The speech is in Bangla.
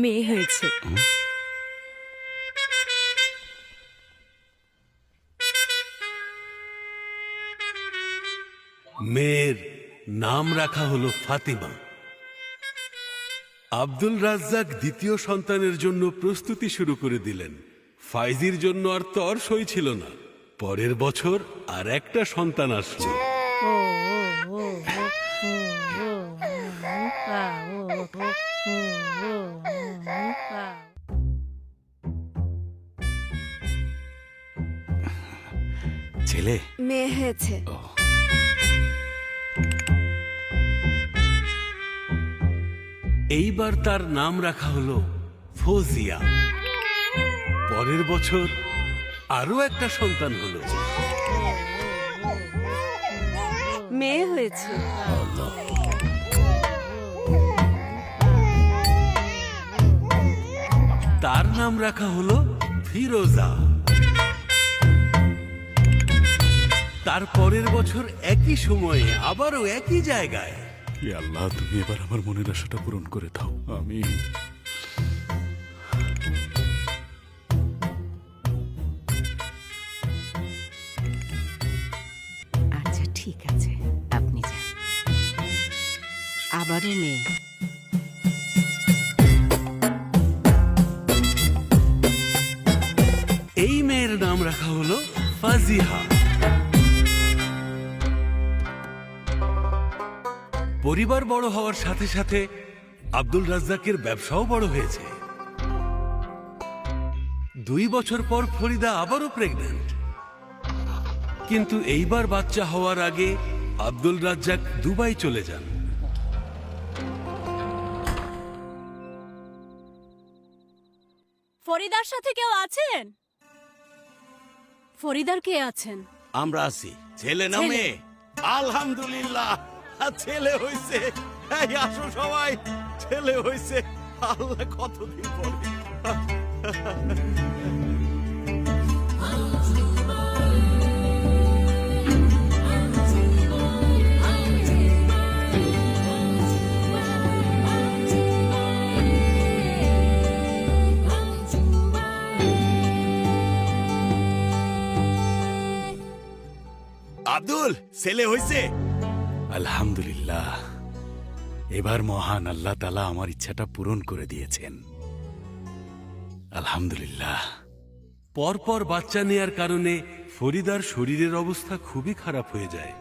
মেয়ে হয়েছে। মেয়ের নাম রাখা হলো ফাতিমা। আব্দুল রাজ্জাক দ্বিতীয় সন্তানের জন্য প্রস্তুতি শুরু করে দিলেন। ফাইজির জন্য আর তর সই ছিল না। পরের বছর আর একটা সন্তান আসছে। ছেলে মেয়ে হয়েছে। এইবার তার নাম রাখা হলো ফৌজিয়া। পরের বছর আরো একটা সন্তান হলো। মেয়ে হয়েছে। তার নাম রাখা হলো ফিরোজা। তার পরের বছর একই সময়ে আবারও একই জায়গায়। হে আল্লাহ, তুমি এবার আমার মনের আশাটা পূরণ করে দাও। আমি আচ্ছা ঠিক আছে, আপনি যান। আবারও মেয়ে। এই মেয়ের নাম রাখা হলো ফাজিহা। পরিবার বড় হওয়ার সাথে সাথে আব্দুল রাজ্জাকের ব্যবসাও বড় হয়েছে। 2 বছর পর ফরিদা আবারও প্রেগন্যান্ট। কিন্তু এইবার বাচ্চা হওয়ার আগে আব্দুল রাজ্জাক দুবাই চলে যান। ফরিদার সাথে কেউ আছেন? ফরিদার কে আছেন? আমরা আছি। ছেলে না ছেলে। মেয়ে? আলহামদুলিল্লাহ, ছেলে হইছে। এই আসো সবাই, ছেলে হইছে। আল্লাহ কতদিন পরে। আব্দুল, ছেলে হইছে? আলহামদুলিল্লাহ, এবার মহান আল্লাহ তাআলা আমার ইচ্ছাটা পূরণ করে দিয়েছেন। আলহামদুলিল্লাহ। পরপর বাচ্চা নেয়ার কারণে ফরিদার শরীরের অবস্থা খুবই খারাপ হয়ে যায়।